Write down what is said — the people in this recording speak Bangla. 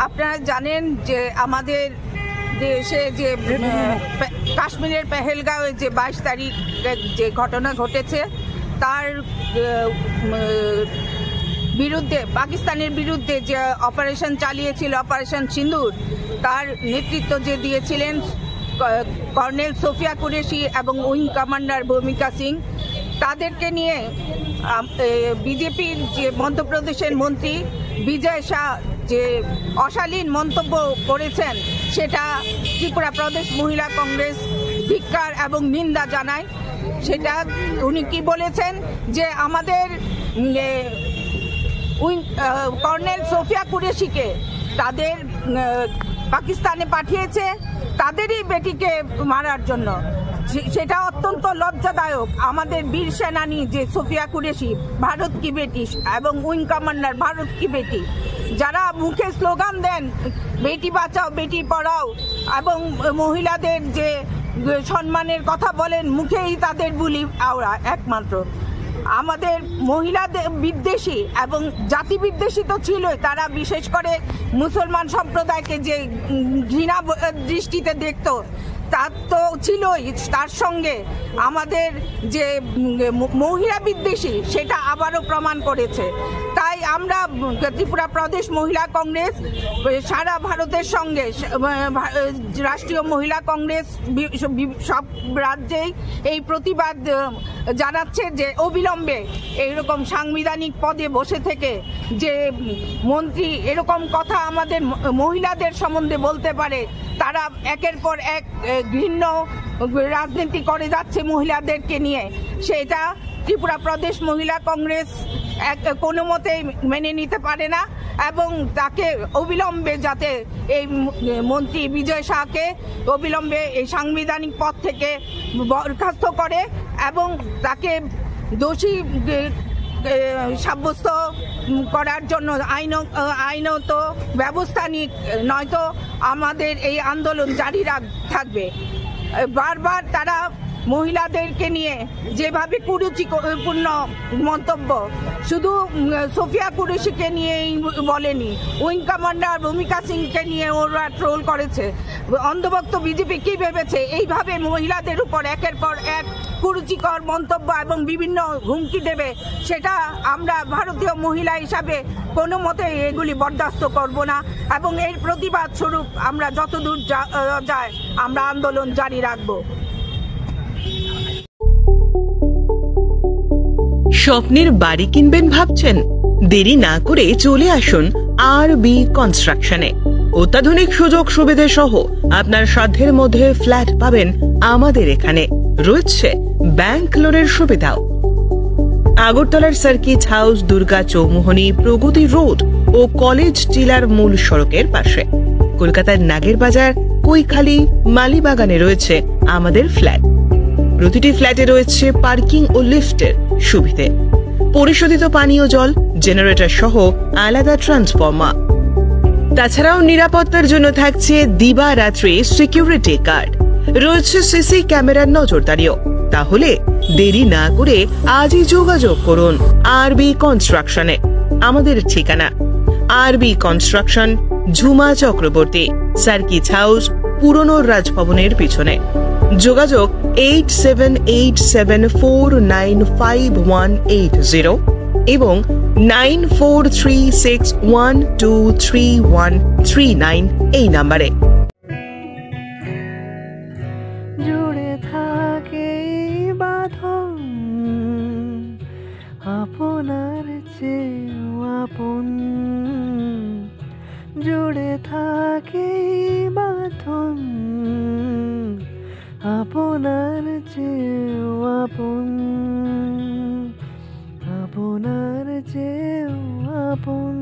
আপনারা জানেন যে আমাদের দেশে যে কাশ্মীরের পেহেলগাঁওয়ে যে 22 তারিখ যে ঘটনা ঘটেছে তার বিরুদ্ধে পাকিস্তানের বিরুদ্ধে যে অপারেশন চালিয়েছিল অপারেশন সিন্দুর, তার নেতৃত্ব যে দিয়েছিলেন কর্নেল সোফিয়া কুরেশি এবং উইং কমান্ডার ভূমিকা সিং, তাদেরকে নিয়ে বিজেপির যে মধ্যপ্রদেশের মন্ত্রী বিজয় শাহ যে অশালীন মন্তব্য করেছেন সেটা ত্রিপুরা প্রদেশ মহিলা কংগ্রেস ধিক্কার এবং নিন্দা জানায়। সেটা উনি কি বলেছেন যে আমাদের কর্নেল সোফিয়া কুরেশিকে তাদের পাকিস্তানে পাঠিয়েছে তাদেরই বেটিকে মারার জন্য। সেটা অত্যন্ত লজ্জাদায়ক। আমাদের বীর সেনানী যে সোফিয়া কুরেশি, ভারত কি বেটি, এবং উইং কমান্ডার ভারত কি বেটি, যারা মুখে স্লোগান দেন বেটি বাঁচাও বেটি পড়াও এবং মহিলাদের যে সম্মানের কথা বলেন, মুখেই তাদের বুলি আওড়া একমাত্র। আমাদের মহিলাদের বিদ্বেষী এবং জাতি বিদ্বেষী তো ছিলই, তারা বিশেষ করে মুসলমান সম্প্রদায়কে যে ঘৃণা দৃষ্টিতে দেখত তা তো ছিলই, তার সঙ্গে আমাদের যে মহিলা বিদ্বেষী সেটা আবারও প্রমাণ করেছে। তাই আমরা ত্রিপুরা প্রদেশ মহিলা কংগ্রেস সারা ভারতের সঙ্গে রাষ্ট্রীয় মহিলা কংগ্রেস সব রাজ্যেই এই প্রতিবাদ জানাচ্ছে যে অবিলম্বে এইরকম সাংবিধানিক পদে বসে থেকে যে মন্ত্রী এরকম কথা আমাদের মহিলাদের সম্বন্ধে বলতে পারে, তারা একের পর এক ঘৃণ্য রাজনীতি করে যাচ্ছে মহিলাদেরকে নিয়ে, সেটা ত্রিপুরা প্রদেশ মহিলা কংগ্রেস কোনো মতেই মেনে নিতে পারে না এবং তাকে অবিলম্বে যাতে এই মন্ত্রী বিজয় শাহকে অবিলম্বে এই সাংবিধানিক পদ থেকে বরখাস্ত করে এবং তাকে দোষী সাব্যস্ত করার জন্য আইনত ব্যবস্থা নিক, নয়তো আমাদের এই আন্দোলন জারি থাকবে। বারবার তারা মহিলাদেরকে নিয়ে যেভাবে কুরুচিপূর্ণ মন্তব্য শুধু সোফিয়া কুরেশিকে নিয়েই বলেনি, উইং কমান্ডার ভূমিকা সিংকে নিয়ে ওরা ট্রোল করেছে। অন্ধভক্ত বিজেপি কি ভেবেছে এইভাবে মহিলাদের উপর একের পর এক কুরুচিকর মন্তব্য এবং বিভিন্ন হুমকি দেবে? সেটা আমরা ভারতীয় মহিলা হিসাবে কোনো মতে এগুলি বরদাস্ত করব না এবং এর প্রতিবাদ স্বরূপ আমরা যতদূর যায় আমরা আন্দোলন জারি রাখব। স্বপ্নের বাড়ি কিনবেন ভাবছেন? দেরি না করে চলে আসুন আরবি কনস্ট্রাকশনে। অত্যাধুনিক সুযোগ সুবিধা সহ আপনার সাধ্যের মধ্যে ফ্ল্যাট পাবেন আমাদের এখানে। রয়েছে ব্যাংক লোনের সুবিধাও। আগরতলার সার্কিট হাউস, দুর্গা চৌমুহনী, প্রগতি রোড ও কলেজ টিলার মূল সড়কের পাশে। কলকাতার নাগের বাজার, কৈখালি, মালিবাগানে রয়েছে আমাদের ফ্ল্যাট। প্রতিটি ফ্ল্যাটে রয়েছে পার্কিং ও লিফটের সুবিধে, পরিশোধিত পানীয় জল, জেনারেটর সহ আলাদা ট্রান্সফরমার। তাছাড়াও নিরাপত্তার জন্য থাকছে দিবারাত্রি সিকিউরিটি গার্ড, রয়েছে সিসি ক্যামেরার নজরদারিও। তাহলে দেরি না করে আজই যোগাযোগ করুন আরবি কনস্ট্রাকশনে। আমাদের ঠিকানা আরবি construction, Jhuma Chakraborty, circuit house, পুরনো রাজভবনের পিছনে। যোগাযোগ 8787495180 এবং 9436123139 এই নাম্বারে। জুড়ে থাকে বাঁধন আপনার চেয়েও আপন, জুড়ে থাকে বাঁধন আপনার চেয়েও আপন, আপনার চেয়েও আপন।